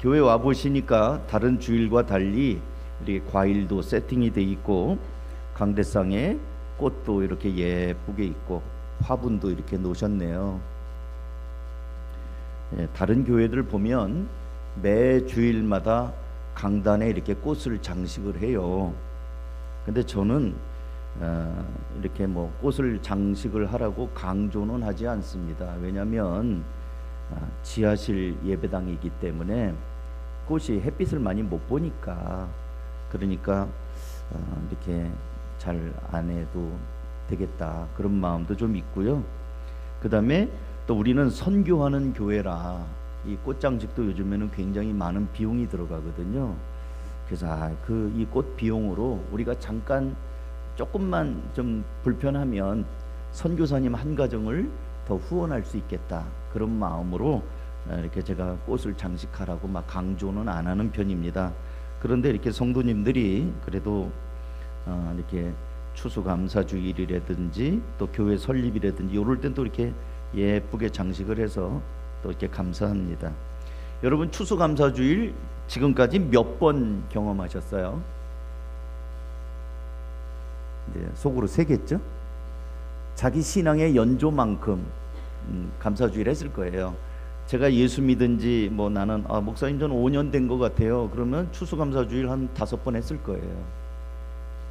교회 와 보시니까 다른 주일과 달리 이렇게 과일도 세팅이 돼 있고 강대상에 꽃도 이렇게 예쁘게 있고 화분도 이렇게 놓으셨네요. 다른 교회들 보면 매 주일마다 강단에 이렇게 꽃을 장식을 해요. 근데 저는 이렇게 뭐 꽃을 장식을 하라고 강조는 하지 않습니다. 왜냐하면 지하실 예배당이기 때문에 꽃이 햇빛을 많이 못 보니까, 그러니까 이렇게 잘 안 해도 되겠다 그런 마음도 좀 있고요. 그 다음에 또 우리는 선교하는 교회라 이 꽃장식도 요즘에는 굉장히 많은 비용이 들어가거든요. 그래서 이 꽃 비용으로 우리가 잠깐 조금만 좀 불편하면 선교사님 한 가정을 더 후원할 수 있겠다 그런 마음으로 이렇게 제가 꽃을 장식하라고 막 강조는 안 하는 편입니다. 그런데 이렇게 성도님들이 그래도 이렇게 추수감사주일이라든지 또 교회 설립이라든지 이럴 땐 또 이렇게 예쁘게 장식을 해서 또 이렇게 감사합니다. 여러분 추수감사주일 지금까지 몇 번 경험하셨어요? 네, 속으로 세겠죠? 자기 신앙의 연조만큼 감사주일 했을 거예요. 제가 예수 믿은 지 뭐 나는 목사님 저는 5년 된 것 같아요. 그러면 추수감사주일 한 5번 했을 거예요.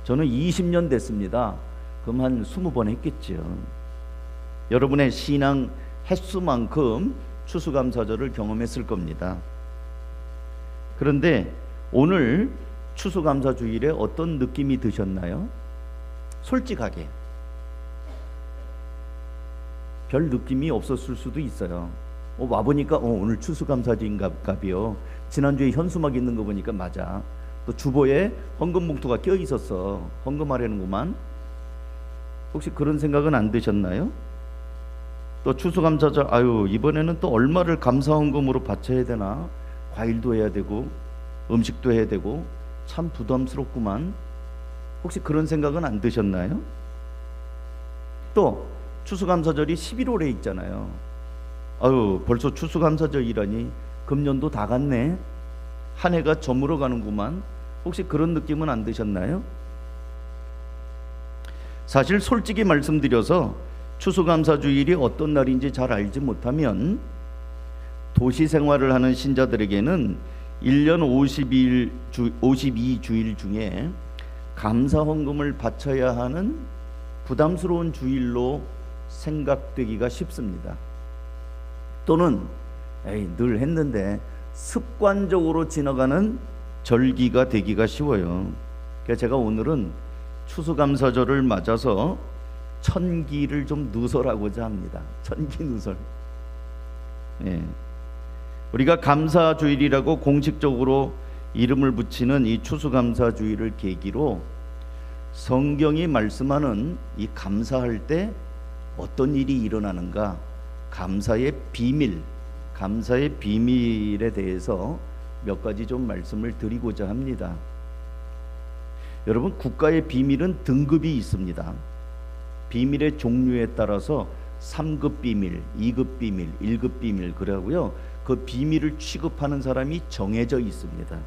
저는 20년 됐습니다. 그럼 한 20번 했겠죠. 여러분의 신앙 횟수만큼 추수감사절을 경험했을 겁니다. 그런데 오늘 추수감사주일에 어떤 느낌이 드셨나요? 솔직하게 별 느낌이 없었을 수도 있어요. 와보니까 오늘 추수감사절인가비요. 지난주에 현수막 있는 거 보니까 맞아. 또 주보에 헌금 봉투가 껴 있었어. 헌금하려는구만. 혹시 그런 생각은 안 드셨나요? 또 추수감사절 이번에는 또 얼마를 감사헌금으로 바쳐야 되나? 과일도 해야 되고 음식도 해야 되고 참 부담스럽구만. 혹시 그런 생각은 안 드셨나요? 또 추수감사절이 11월에 있잖아요. 벌써 추수감사절이라니 금년도 다 갔네. 한 해가 저물어 가는구만. 혹시 그런 느낌은 안 드셨나요? 사실 솔직히 말씀드려서 추수감사주일이 어떤 날인지 잘 알지 못하면 도시 생활을 하는 신자들에게는 1년 52주일 중에 감사헌금을 바쳐야 하는 부담스러운 주일로 생각되기가 쉽습니다. 또는 늘 했는데 습관적으로 지나가는 절기가 되기가 쉬워요. 그래서 제가 오늘은 추수감사절을 맞아서 천기를 좀 누설하고자 합니다. 천기 누설. 우리가 감사주일이라고 공식적으로 이름을 붙이는 이 추수감사주일을 계기로 성경이 말씀하는 이 감사할 때 어떤 일이 일어나는가, 감사의 비밀에 대해서 몇 가지 좀 말씀을 드리고자 합니다. 여러분, 국가의 비밀은 등급이 있습니다. 비밀의 종류에 따라서 3급 비밀, 2급 비밀, 1급 비밀 그러고요. 그 비밀을 취급하는 사람이 정해져 있습니다.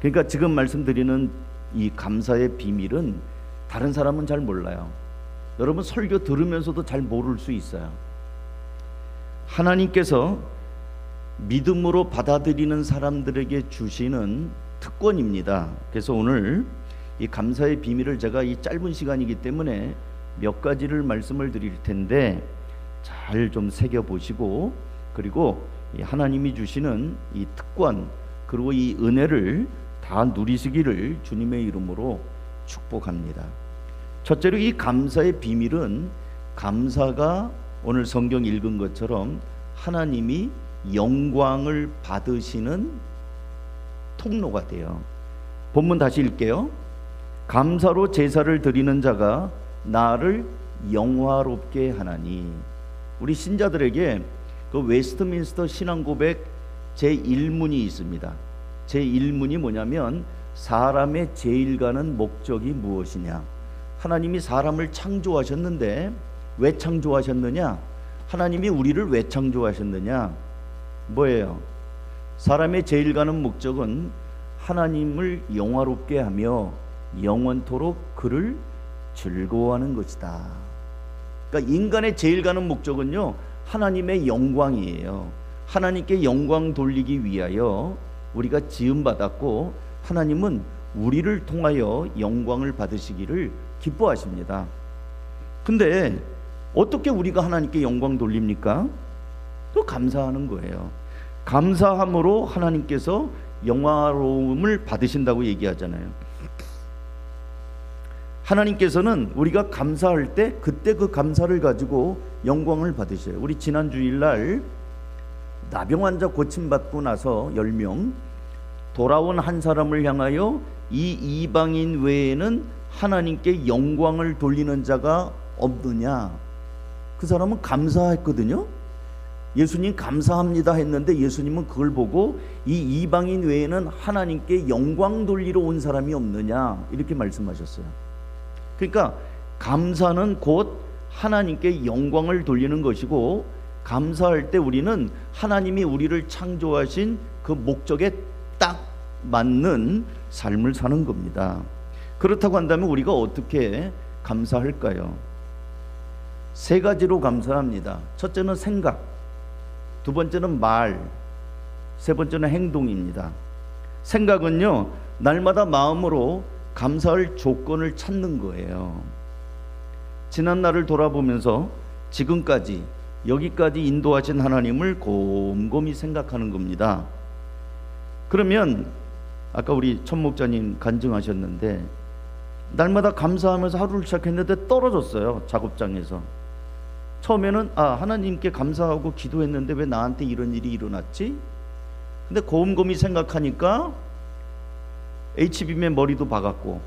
그러니까 지금 말씀드리는 이 감사의 비밀은 다른 사람은 잘 몰라요. 여러분 설교 들으면서도 잘 모를 수 있어요. 하나님께서 믿음으로 받아들이는 사람들에게 주시는 특권입니다. 그래서 오늘 이 감사의 비밀을 제가 이 짧은 시간이기 때문에 몇 가지를 말씀을 드릴 텐데 잘 좀 새겨보시고, 그리고 이 하나님이 주시는 이 특권 그리고 이 은혜를 다 누리시기를 주님의 이름으로 축복합니다. 첫째로 이 감사의 비밀은 감사가 오늘 성경 읽은 것처럼 하나님이 영광을 받으시는 통로가 돼요. 본문 다시 읽게요. 감사로 제사를 드리는 자가 나를 영화롭게 하나니. 우리 신자들에게 그 웨스트민스터 신앙고백 제1문이 있습니다. 제1문이 뭐냐면 사람의 제일 가는 목적이 무엇이냐. 하나님이 사람을 창조하셨는데 왜 창조하셨느냐? 하나님이 우리를 왜 창조하셨느냐? 뭐예요? 사람의 제일 가는 목적은 하나님을 영화롭게 하며 영원토록 그를 즐거워하는 것이다. 그러니까 인간의 제일 가는 목적은요, 하나님의 영광이에요. 하나님께 영광 돌리기 위하여 우리가 지음받았고, 하나님은 우리를 통하여 영광을 받으시기를 기뻐하십니다. 근데 어떻게 우리가 하나님께 영광 돌립니까? 또 감사하는 거예요. 감사함으로 하나님께서 영화로움을 받으신다고 얘기하잖아요. 하나님께서는 우리가 감사할 때 그때 그 감사를 가지고 영광을 받으셔요. 우리 지난 주일날 나병 환자 고침받고 나서 10명 돌아온 한 사람을 향하여 이 이방인 외에는 하나님께 영광을 돌리는 자가 없느냐, 그 사람은 감사했거든요. 예수님 감사합니다 했는데 예수님은 그걸 보고 이 이방인 외에는 하나님께 영광 돌리러 온 사람이 없느냐 이렇게 말씀하셨어요. 그러니까 감사는 곧 하나님께 영광을 돌리는 것이고, 감사할 때 우리는 하나님이 우리를 창조하신 그 목적에 딱 맞는 삶을 사는 겁니다. 그렇다고 한다면 우리가 어떻게 감사할까요? 세 가지로 감사합니다. 첫째는 생각, 두 번째는 말, 세 번째는 행동입니다. 생각은요, 날마다 마음으로 감사할 조건을 찾는 거예요. 지난 날을 돌아보면서 지금까지 여기까지 인도하신 하나님을 곰곰이 생각하는 겁니다. 그러면 아까 우리 천 목자님 간증하셨는데, 날마다 감사하면서 하루를 시작했는데 떨어졌어요. 작업장에서. 처음에는 하나님께 감사하고 기도했는데 왜 나한테 이런 일이 일어났지? 근데 곰곰이 생각하니까 HBM에 머리도 박았고,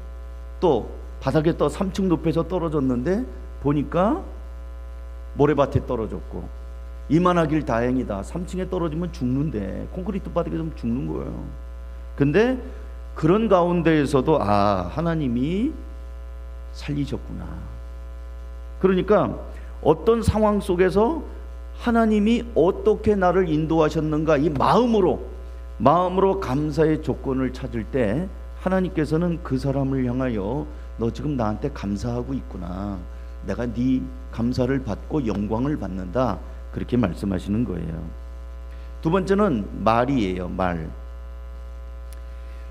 또 바닥에 3층 높이에서 떨어졌는데 보니까 모래밭에 떨어졌고, 이만하길 다행이다. 3층에 떨어지면 죽는데, 콘크리트 바닥에 좀 죽는 거예요. 근데 그런 가운데에서도 하나님이 살리셨구나. 그러니까 어떤 상황 속에서 하나님이 어떻게 나를 인도하셨는가, 이 마음으로 감사의 조건을 찾을 때 하나님께서는 그 사람을 향하여 너 지금 나한테 감사하고 있구나, 내가 네 감사를 받고 영광을 받는다, 그렇게 말씀하시는 거예요. 두 번째는 말이에요. 말.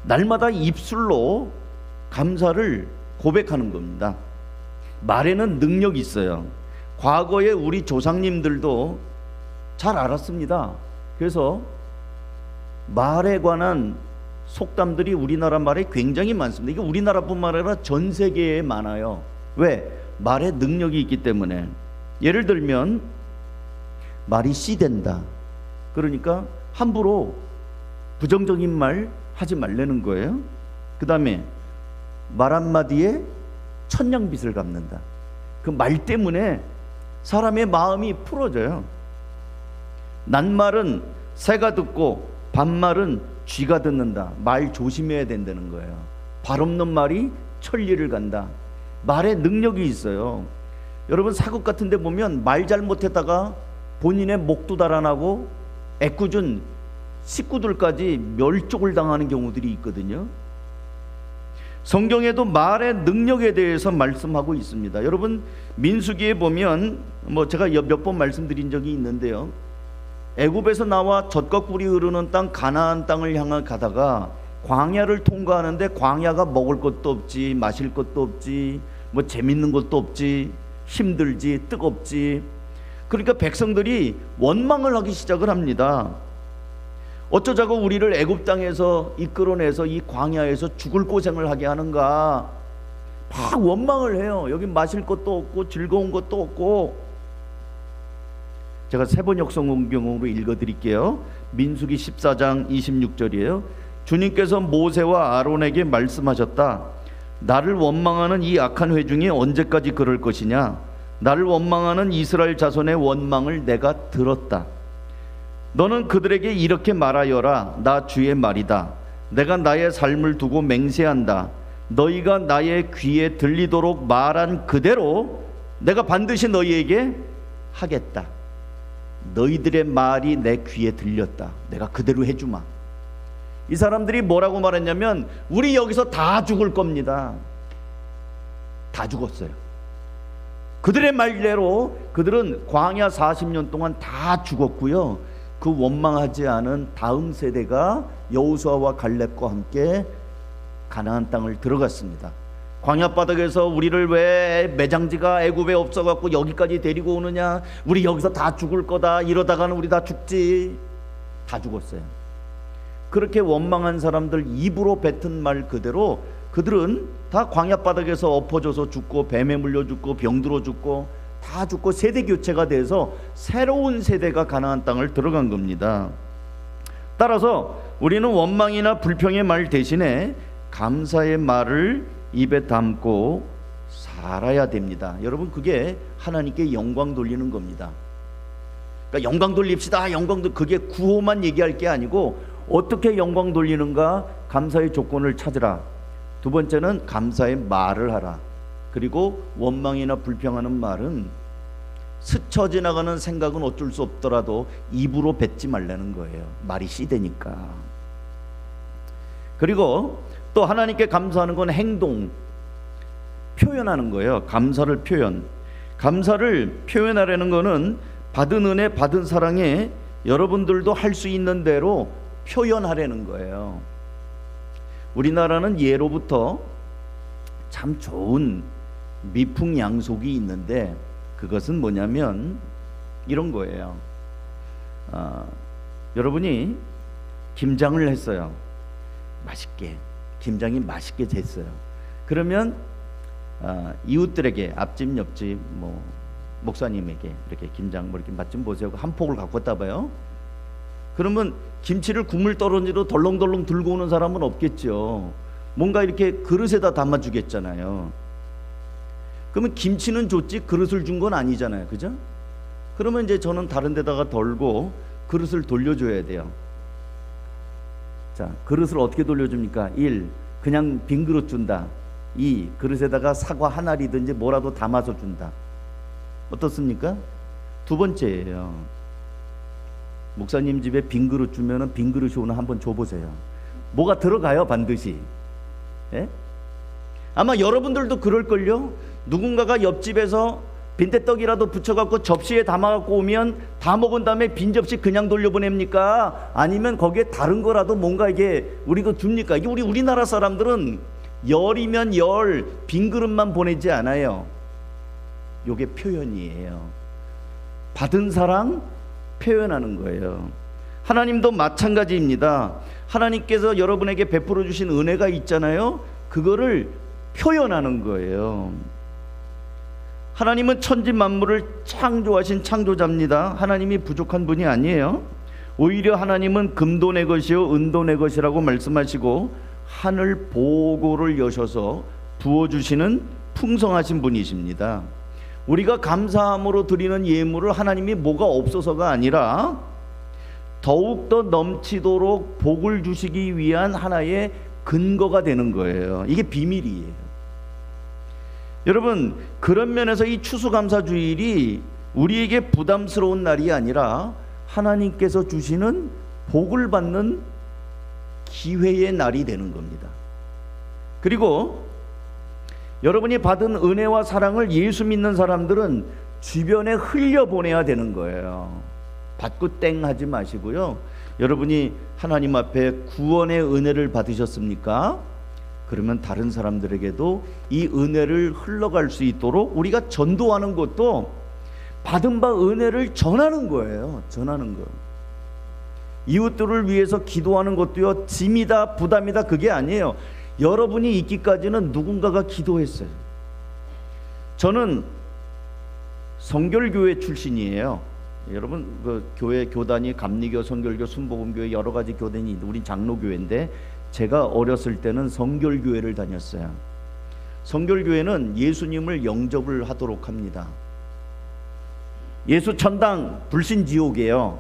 날마다 입술로 감사를 고백하는 겁니다. 말에는 능력이 있어요. 과거에 우리 조상님들도 잘 알았습니다. 그래서 말에 관한 속담들이 우리나라 말에 굉장히 많습니다. 이게 우리나라뿐만 아니라 전 세계에 많아요. 왜? 말에 능력이 있기 때문에. 예를 들면 말이 씨된다. 그러니까 함부로 부정적인 말 하지 말라는 거예요. 그 다음에 말 한마디에 천냥빚을 갚는다. 그 말 때문에 사람의 마음이 풀어져요. 낱말은 새가 듣고 반말은 쥐가 듣는다. 말 조심해야 된다는 거예요. 발 없는 말이 천리를 간다. 말에 능력이 있어요. 여러분 사극 같은 데 보면 말 잘못했다가 본인의 목도 달아나고 애꿎은 식구들까지 멸족을 당하는 경우들이 있거든요. 성경에도 말의 능력에 대해서 말씀하고 있습니다. 여러분 민수기에 보면 제가 몇 번 말씀드린 적이 있는데요. 애굽에서 나와 젖과 꿀이 흐르는 땅 가나안 땅을 향해 가다가 광야를 통과하는데 광야가 먹을 것도 없지, 마실 것도 없지, 재밌는 것도 없지, 힘들지, 뜨겁지. 그러니까 백성들이 원망을 하기 시작을 합니다. 어쩌자고 우리를 애굽 땅에서 이끌어내서 이 광야에서 죽을 고생을 하게 하는가, 막 원망을 해요. 여기 마실 것도 없고 즐거운 것도 없고. 제가 세번역성경으로 읽어드릴게요. 민수기 14장 26절이에요. 주님께서 모세와 아론에게 말씀하셨다. 나를 원망하는 이 악한 회중이 언제까지 그럴 것이냐. 나를 원망하는 이스라엘 자손의 원망을 내가 들었다. 너는 그들에게 이렇게 말하여라. 나 주의 말이다. 내가 나의 삶을 두고 맹세한다. 너희가 나의 귀에 들리도록 말한 그대로 내가 반드시 너희에게 하겠다. 너희들의 말이 내 귀에 들렸다. 내가 그대로 해주마. 이 사람들이 뭐라고 말했냐면 우리 여기서 다 죽을 겁니다. 다 죽었어요. 그들의 말대로 그들은 광야 40년 동안 다 죽었고요. 그 원망하지 않은 다음 세대가 여호수아와 갈렙과 함께 가나안 땅을 들어갔습니다. 광야 바닥에서 우리를 왜 매장지가 애굽에 없어갖고 여기까지 데리고 오느냐, 우리 여기서 다 죽을 거다, 이러다가는 우리 다 죽지. 다 죽었어요. 그렇게 원망한 사람들 입으로 뱉은 말 그대로 그들은 다 광야 바닥에서 엎어져서 죽고 뱀에 물려 죽고 병들어 죽고 다 죽고 세대 교체가 돼서 새로운 세대가 가나안 땅을 들어간 겁니다. 따라서 우리는 원망이나 불평의 말 대신에 감사의 말을 입에 담고 살아야 됩니다. 여러분, 그게 하나님께 영광 돌리는 겁니다. 그러니까 영광 돌립시다. 그게 구호만 얘기할 게 아니고 어떻게 영광 돌리는가? 감사의 조건을 찾으라. 두 번째는 감사의 말을 하라. 그리고 원망이나 불평하는 말은 스쳐 지나가는 생각은 어쩔 수 없더라도 입으로 뱉지 말라는 거예요. 말이 씨되니까. 그리고 또 하나님께 감사하는 건 행동, 표현하는 거예요. 감사를 표현하려는 거는 받은 은혜, 받은 사랑에 여러분들도 할 수 있는 대로 표현하려는 거예요. 우리나라는 예로부터 참 좋은 미풍양속이 있는데 그것은 뭐냐면 이런 거예요. 여러분이 김장을 했어요. 맛있게. 김장이 맛있게 됐어요. 그러면 이웃들에게 앞집 옆집 뭐 목사님에게 이렇게 김장 뭐 이렇게 맛 좀 보세요. 한 폭을 갖고 왔다 봐요. 그러면 김치를 국물 떨어지로 덜렁덜렁 들고 오는 사람은 없겠죠. 뭔가 이렇게 그릇에다 담아주겠잖아요. 그러면 김치는 줬지 그릇을 준 건 아니잖아요. 그죠? 그러면 이제 저는 다른 데다가 덜고 그릇을 돌려줘야 돼요. 자, 그릇을 어떻게 돌려줍니까? 1. 그냥 빈 그릇 준다. 2. 그릇에다가 사과 한 알이든지 뭐라도 담아서 준다. 어떻습니까? 두 번째예요. 목사님 집에 빈 그릇 주면은 빈 그릇이 오나 한번 줘보세요. 뭐가 들어가요, 반드시. 예? 아마 여러분들도 그럴걸요. 누군가가 옆집에서 빈대떡이라도 붙여갖고 접시에 담아갖고 오면 다 먹은 다음에 빈 접시 그냥 돌려보냅니까? 아니면 거기에 다른 거라도 뭔가 이게 우리가 줍니까? 이게 우리나라 사람들은 열이면 열, 빈 그릇만 보내지 않아요. 요게 표현이에요. 받은 사랑 표현하는 거예요. 하나님도 마찬가지입니다. 하나님께서 여러분에게 베풀어 주신 은혜가 있잖아요. 그거를 표현하는 거예요. 하나님은 천지 만물을 창조하신 창조자입니다. 하나님이 부족한 분이 아니에요. 오히려 하나님은 금도 내 것이요 은도 내 것이라고 말씀하시고 하늘 보고를 여셔서 부어주시는 풍성하신 분이십니다. 우리가 감사함으로 드리는 예물을 하나님이 뭐가 없어서가 아니라 더욱더 넘치도록 복을 주시기 위한 하나의 근거가 되는 거예요. 이게 비밀이에요. 여러분, 그런 면에서 이 추수감사주일이 우리에게 부담스러운 날이 아니라 하나님께서 주시는 복을 받는 기회의 날이 되는 겁니다. 그리고 여러분이 받은 은혜와 사랑을 예수 믿는 사람들은 주변에 흘려보내야 되는 거예요. 받고 땡 하지 마시고요. 여러분이 하나님 앞에 구원의 은혜를 받으셨습니까? 그러면 다른 사람들에게도 이 은혜를 흘러갈 수 있도록 우리가 전도하는 것도 받은 바 은혜를 전하는 거예요. 전하는 거. 이웃들을 위해서 기도하는 것도요, 짐이다 부담이다 그게 아니에요. 여러분이 있기까지는 누군가가 기도했어요. 저는 성결교회 출신이에요. 여러분 그 교회 교단이 감리교, 성결교, 순복음교회 여러 가지 교단이 있는데 우린 장로교회인데 제가 어렸을 때는 성결교회를 다녔어요. 성결교회는 예수님을 영접을 하도록 합니다. 예수 천당 불신 지옥이에요.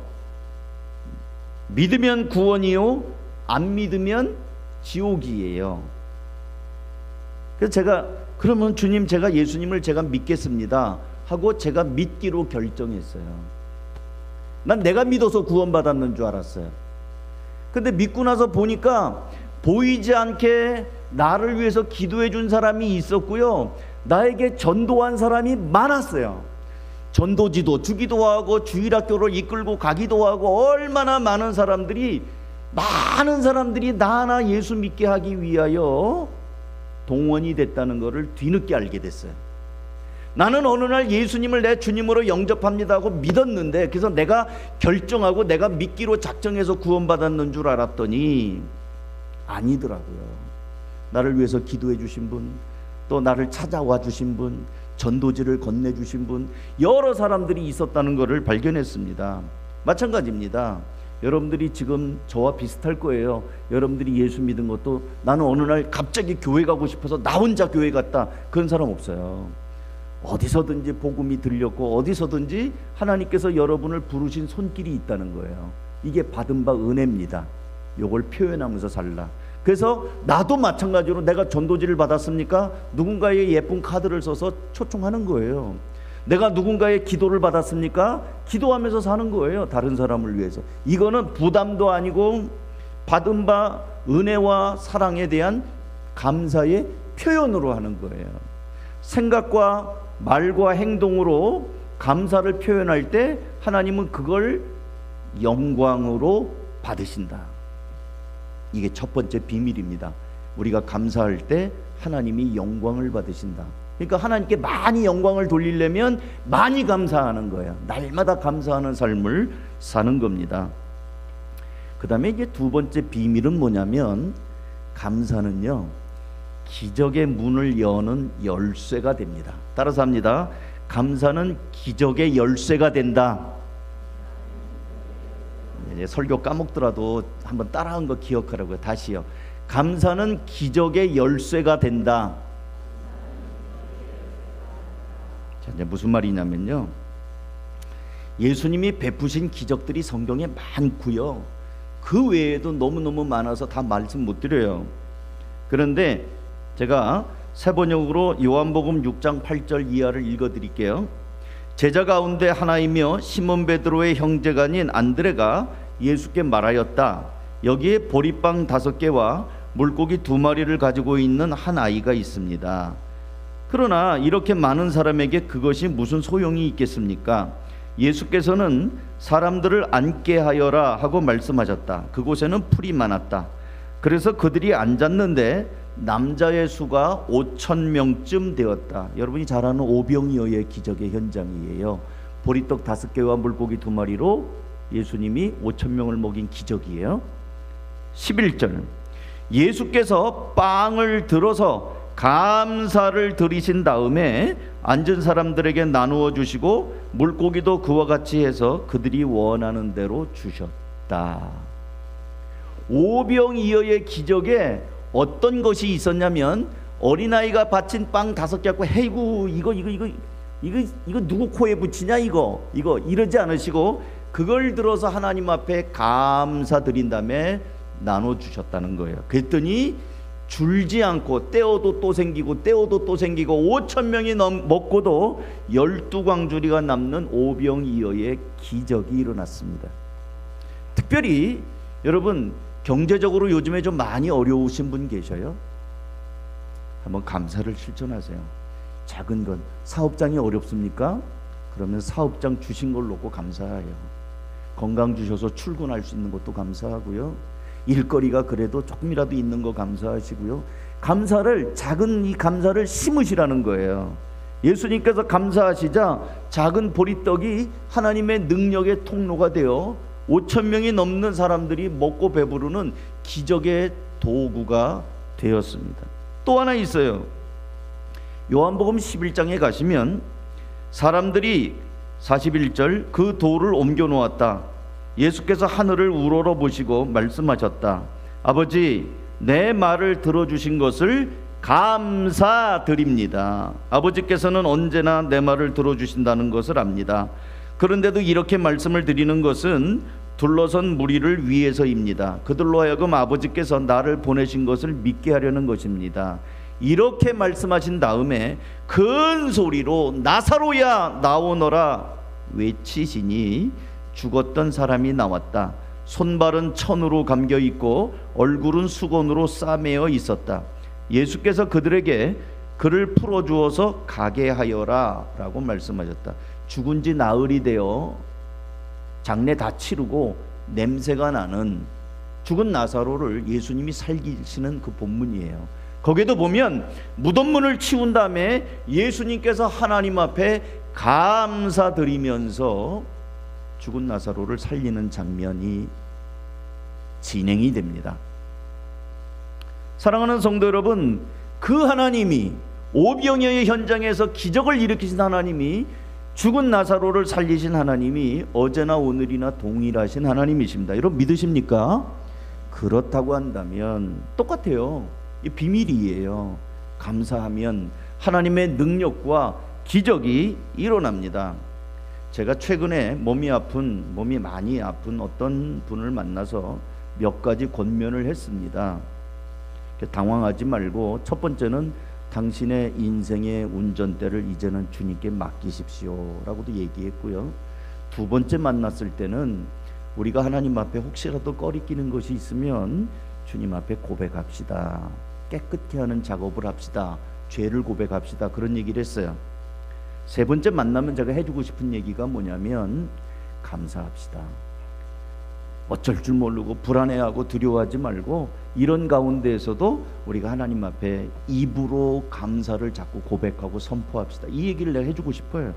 믿으면 구원이요, 안 믿으면 지옥이에요. 그래서 제가 그러면 주님 제가 예수님을 제가 믿겠습니다 하고 제가 믿기로 결정했어요. 난 내가 믿어서 구원받았는 줄 알았어요. 근데 믿고 나서 보니까 보이지 않게 나를 위해서 기도해 준 사람이 있었고요, 나에게 전도한 사람이 많았어요. 전도지도 주기도 하고 주일학교를 이끌고 가기도 하고, 얼마나 많은 사람들이 나 하나 예수 믿게 하기 위하여 동원이 됐다는 것을 뒤늦게 알게 됐어요. 나는 어느 날 예수님을 내 주님으로 영접합니다 하고 믿었는데, 그래서 내가 결정하고 내가 믿기로 작정해서 구원받았는 줄 알았더니 아니더라고요. 나를 위해서 기도해 주신 분, 또 나를 찾아와 주신 분, 전도지를 건네주신 분, 여러 사람들이 있었다는 것을 발견했습니다. 마찬가지입니다. 여러분들이 지금 저와 비슷할 거예요. 여러분들이 예수 믿은 것도, 나는 어느 날 갑자기 교회 가고 싶어서 나 혼자 교회 갔다, 그런 사람 없어요. 어디서든지 복음이 들렸고 어디서든지 하나님께서 여러분을 부르신 손길이 있다는 거예요. 이게 받은 바 은혜입니다. 이걸 표현하면서 살라. 그래서 나도 마찬가지로 내가 전도지를 받았습니까? 누군가의 예쁜 카드를 써서 초청하는 거예요. 내가 누군가의 기도를 받았습니까? 기도하면서 사는 거예요. 다른 사람을 위해서. 이거는 부담도 아니고 받은 바 은혜와 사랑에 대한 감사의 표현으로 하는 거예요. 생각과 말과 행동으로 감사를 표현할 때 하나님은 그걸 영광으로 받으신다. 이게 첫 번째 비밀입니다. 우리가 감사할 때 하나님이 영광을 받으신다. 그러니까 하나님께 많이 영광을 돌리려면 많이 감사하는 거예요. 날마다 감사하는 삶을 사는 겁니다. 그 다음에 이제 두 번째 비밀은 뭐냐면, 감사는요, 기적의 문을 여는 열쇠가 됩니다. 따라서 합니다. 감사는 기적의 열쇠가 된다. 설교 까먹더라도 한번 따라한 거 기억하라고요. 다시요. 감사는 기적의 열쇠가 된다. 자, 이제 무슨 말이냐면요, 예수님이 베푸신 기적들이 성경에 많고요, 그 외에도 너무너무 많아서 다 말씀 못 드려요. 그런데 제가 새 번역으로 요한복음 6장 8절 이하를 읽어드릴게요. 제자 가운데 하나이며 시몬 베드로의 형제가 아닌 안드레가 예수께 말하였다. 여기에 보리빵 5개와 물고기 2마리를 가지고 있는 한 아이가 있습니다. 그러나 이렇게 많은 사람에게 그것이 무슨 소용이 있겠습니까? 예수께서는 사람들을 앉게 하여라 하고 말씀하셨다. 그곳에는 풀이 많았다. 그래서 그들이 앉았는데 남자의 수가 5,000명쯤 되었다. 여러분이 잘 아는 오병이어의 기적의 현장이에요. 보리떡 5개와 물고기 2마리로 예수님이 5,000명을 먹인 기적이에요. 11절, 예수께서 빵을 들어서 감사를 드리신 다음에 앉은 사람들에게 나누어 주시고 물고기도 그와 같이 해서 그들이 원하는 대로 주셨다. 오병이어의 기적에 어떤 것이 있었냐면, 어린아이가 바친 빵 5개 갖고 헤이구 이거 누구 코에 붙이냐 이거 이러지 않으시고 그걸 들어서 하나님 앞에 감사드린 다음에 나눠주셨다는 거예요. 그랬더니 줄지 않고 떼어도 또 생기고 떼어도 또 생기고 5,000명이 먹고도 12광주리가 남는 오병이어의 기적이 일어났습니다. 특별히 여러분, 경제적으로 요즘에 좀 많이 어려우신 분 계셔요? 한번 감사를 실천하세요. 작은 건, 사업장이 어렵습니까? 그러면 사업장 주신 걸 놓고 감사해요. 건강 주셔서 출근할 수 있는 것도 감사하고요, 일거리가 그래도 조금이라도 있는 거 감사하시고요. 감사를, 작은 이 감사를 심으시라는 거예요. 예수님께서 감사하시자 작은 보리떡이 하나님의 능력의 통로가 되어 5,000명이 넘는 사람들이 먹고 배부르는 기적의 도구가 되었습니다. 또 하나 있어요. 요한복음 11장에 가시면 사람들이 41절, 그 돌을 옮겨 놓았다. 예수께서 하늘을 우러러 보시고 말씀하셨다. 아버지, 내 말을 들어주신 것을 감사드립니다. 아버지께서는 언제나 내 말을 들어주신다는 것을 압니다. 그런데도 이렇게 말씀을 드리는 것은 둘러선 무리를 위해서입니다. 그들로 하여금 아버지께서 나를 보내신 것을 믿게 하려는 것입니다. 이렇게 말씀하신 다음에 큰 소리로 나사로야 나오너라 외치시니 죽었던 사람이 나왔다. 손발은 천으로 감겨 있고 얼굴은 수건으로 싸매어 있었다. 예수께서 그들에게 그를 풀어주어서 가게 하여라 라고 말씀하셨다. 죽은 지 나흘이 되어 장례 다 치르고 냄새가 나는 죽은 나사로를 예수님이 살리시는 그 본문이에요. 거기에도 보면 무덤문을 치운 다음에 예수님께서 하나님 앞에 감사드리면서 죽은 나사로를 살리는 장면이 진행이 됩니다. 사랑하는 성도 여러분, 그 하나님이 오병이어의 현장에서 기적을 일으키신 하나님이, 죽은 나사로를 살리신 하나님이 어제나 오늘이나 동일하신 하나님이십니다. 여러분 믿으십니까? 그렇다고 한다면 똑같아요. 이 비밀이에요. 감사하면 하나님의 능력과 기적이 일어납니다. 제가 최근에 몸이 많이 아픈 어떤 분을 만나서 몇 가지 권면을 했습니다. 당황하지 말고, 첫 번째는 당신의 인생의 운전대를 이제는 주님께 맡기십시오 라고도 얘기했고요. 두 번째 만났을 때는 우리가 하나님 앞에 혹시라도 꺼리끼는 것이 있으면 주님 앞에 고백합시다. 깨끗게 하는 작업을 합시다. 죄를 고백합시다. 그런 얘기를 했어요. 세 번째 만나면 제가 해주고 싶은 얘기가 뭐냐면 감사합시다. 어쩔 줄 모르고 불안해하고 두려워하지 말고 이런 가운데에서도 우리가 하나님 앞에 입으로 감사를 자꾸 고백하고 선포합시다. 이 얘기를 내가 해주고 싶어요.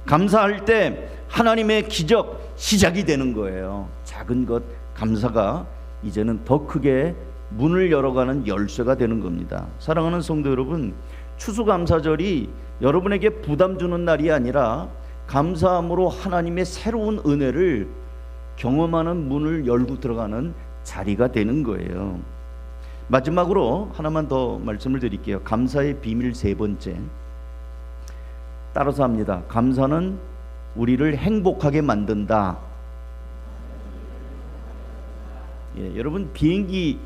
감사할 때 하나님의 기적 시작이 되는 거예요. 작은 것 감사가 이제는 더 크게 문을 열어가는 열쇠가 되는 겁니다. 사랑하는 성도 여러분, 추수감사절이 여러분에게 부담 주는 날이 아니라 감사함으로 하나님의 새로운 은혜를 경험하는 문을 열고 들어가는 자리가 되는 거예요. 마지막으로 하나만 더 말씀을 드릴게요. 감사의 비밀 세 번째, 따라서 합니다. 감사는 우리를 행복하게 만든다. 여러분 비행기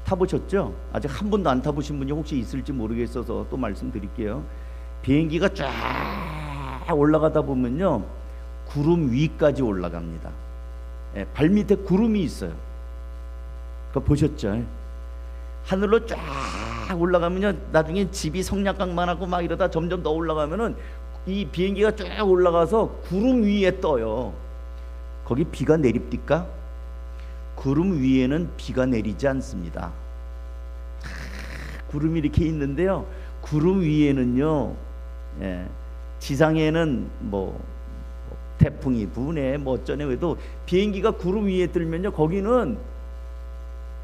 타보셨죠? 아직 한 번도 안 타보신 분이 혹시 있을지 모르겠어서 또 말씀드릴게요. 비행기가 쫙 올라가다 보면요, 구름 위까지 올라갑니다. 발밑에 구름이 있어요. 그거 보셨죠? 하늘로 쫙 올라가면요, 나중에 집이 성냥강만 하고 막 이러다 점점 더 올라가면은 이 비행기가 쫙 올라가서 구름 위에 떠요. 거기 비가 내립니까? 구름 위에는 비가 내리지 않습니다. 구름이 이렇게 있는데요, 구름 위에는요, 지상에는 태풍이 부네 어쩌네 해도 비행기가 구름 위에 들면요, 거기는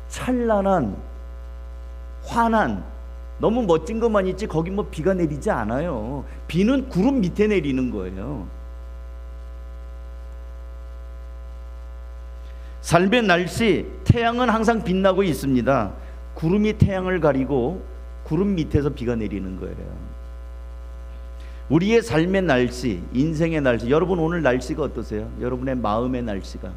찬란한 환한 너무 멋진 것만 있지 거기 비가 내리지 않아요. 비는 구름 밑에 내리는 거예요. 삶의 날씨, 태양은 항상 빛나고 있습니다. 구름이 태양을 가리고 구름 밑에서 비가 내리는 거예요. 우리의 삶의 날씨, 인생의 날씨, 여러분 오늘 날씨가 어떠세요? 여러분의 마음의 날씨가,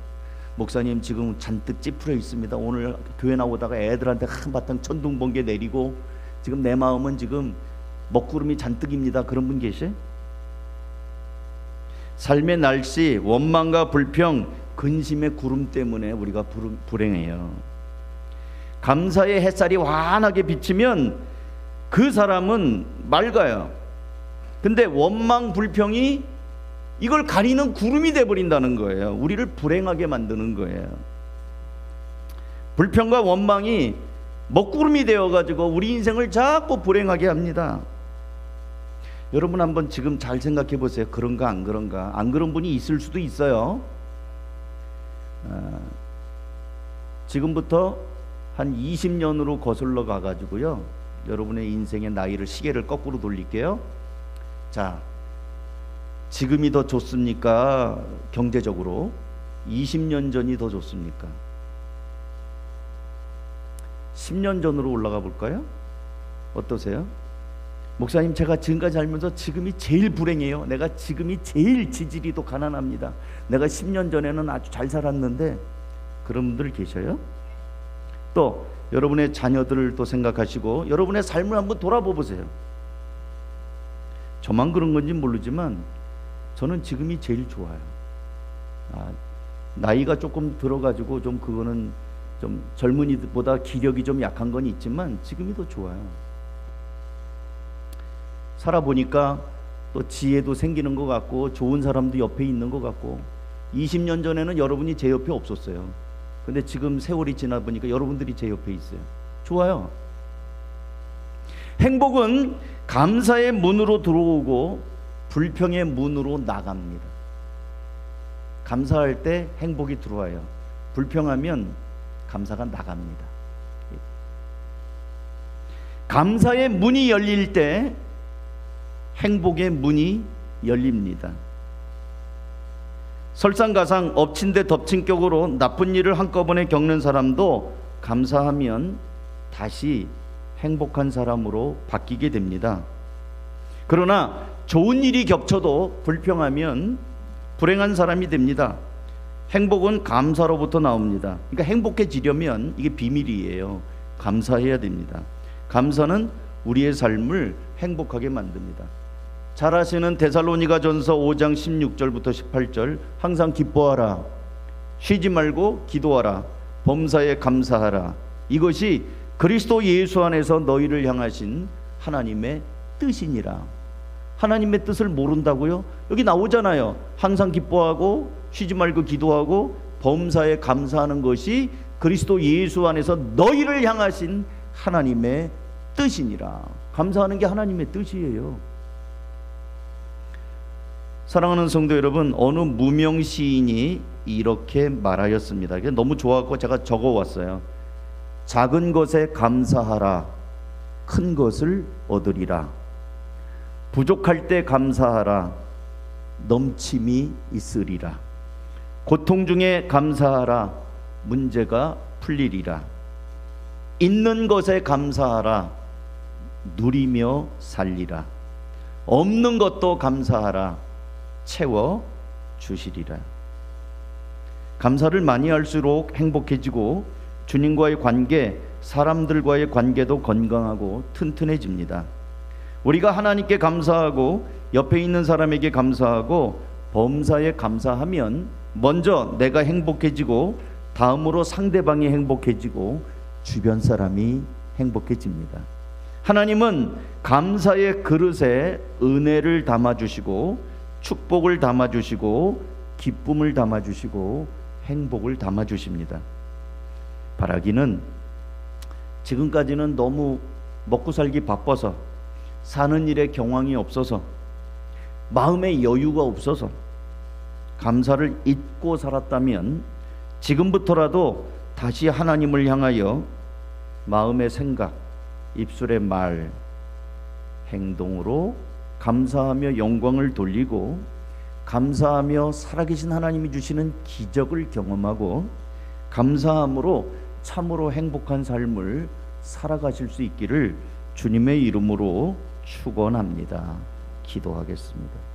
목사님 지금 잔뜩 찌푸려 있습니다. 오늘 교회 나오다가 애들한테 한바탕 천둥 번개 내리고 지금 내 마음은 지금 먹구름이 잔뜩입니다. 그런 분 계세요? 삶의 날씨, 원망과 불평, 근심의 구름 때문에 우리가 불행해요. 감사의 햇살이 환하게 비치면 그 사람은 맑아요. 근데 원망 불평이 이걸 가리는 구름이 돼버린다는 거예요. 우리를 불행하게 만드는 거예요. 불평과 원망이 먹구름이 되어가지고 우리 인생을 자꾸 불행하게 합니다. 여러분 한번 지금 잘 생각해 보세요. 그런가 안 그런가? 안 그런 분이 있을 수도 있어요. 지금부터 한 20년으로 거슬러 가가지고요, 여러분의 인생의 나이를, 시계를 거꾸로 돌릴게요. 자, 지금이 더 좋습니까? 경제적으로 20년 전이 더 좋습니까? 10년 전으로 올라가 볼까요? 어떠세요? 목사님, 제가 지금까지 살면서 지금이 제일 불행해요. 내가 지금이 제일 지질이 더 가난합니다. 내가 10년 전에는 아주 잘 살았는데. 그런 분들 계셔요? 또 여러분의 자녀들을 또 생각하시고 여러분의 삶을 한번 돌아보 보세요. 저만 그런 건지 모르지만 저는 지금이 제일 좋아요. 나이가 조금 들어가지고 좀 그거는 좀 젊은이보다 기력이 좀 약한 건 있지만 지금이 더 좋아요. 살아보니까 또 지혜도 생기는 것 같고 좋은 사람도 옆에 있는 것 같고 20년 전에는 여러분이 제 옆에 없었어요. 근데 지금 세월이 지나 보니까 여러분들이 제 옆에 있어요. 좋아요. 행복은 감사의 문으로 들어오고 불평의 문으로 나갑니다. 감사할 때 행복이 들어와요. 불평하면 감사가 나갑니다. 감사의 문이 열릴 때 행복의 문이 열립니다. 설상가상 엎친 데 덮친 격으로 나쁜 일을 한꺼번에 겪는 사람도 감사하면 다시 행복한 사람으로 바뀌게 됩니다. 그러나 좋은 일이 겹쳐도 불평하면 불행한 사람이 됩니다. 행복은 감사로부터 나옵니다. 그러니까 행복해지려면 이게 비밀이에요. 감사해야 됩니다. 감사는 우리의 삶을 행복하게 만듭니다. 잘 아시는 데살로니가전서 5장 16절부터 18절, 항상 기뻐하라, 쉬지 말고 기도하라, 범사에 감사하라. 이것이 그리스도 예수 안에서 너희를 향하신 하나님의 뜻이니라. 하나님의 뜻을 모른다고요? 여기 나오잖아요. 항상 기뻐하고 쉬지 말고 기도하고 범사에 감사하는 것이 그리스도 예수 안에서 너희를 향하신 하나님의 뜻이니라. 감사하는 게 하나님의 뜻이에요. 사랑하는 성도 여러분, 어느 무명 시인이 이렇게 말하였습니다. 너무 좋아하고 제가 적어왔어요. 작은 것에 감사하라, 큰 것을 얻으리라. 부족할 때 감사하라, 넘침이 있으리라. 고통 중에 감사하라, 문제가 풀리리라. 있는 것에 감사하라, 누리며 살리라. 없는 것도 감사하라, 채워 주시리라. 감사를 많이 할수록 행복해지고 주님과의 관계, 사람들과의 관계도 건강하고 튼튼해집니다. 우리가 하나님께 감사하고 옆에 있는 사람에게 감사하고 범사에 감사하면 먼저 내가 행복해지고 다음으로 상대방이 행복해지고 주변 사람이 행복해집니다. 하나님은 감사의 그릇에 은혜를 담아주시고 축복을 담아주시고 기쁨을 담아주시고 행복을 담아주십니다. 바라기는 지금까지는 너무 먹고 살기 바빠서 사는 일에 경황이 없어서 마음의 여유가 없어서 감사를 잊고 살았다면 지금부터라도 다시 하나님을 향하여 마음의 생각, 입술의 말, 행동으로 감사하며 영광을 돌리고 감사하며 살아계신 하나님이 주시는 기적을 경험하고 감사함으로 참으로 행복한 삶을 살아가실 수 있기를 주님의 이름으로 축원합니다. 기도하겠습니다.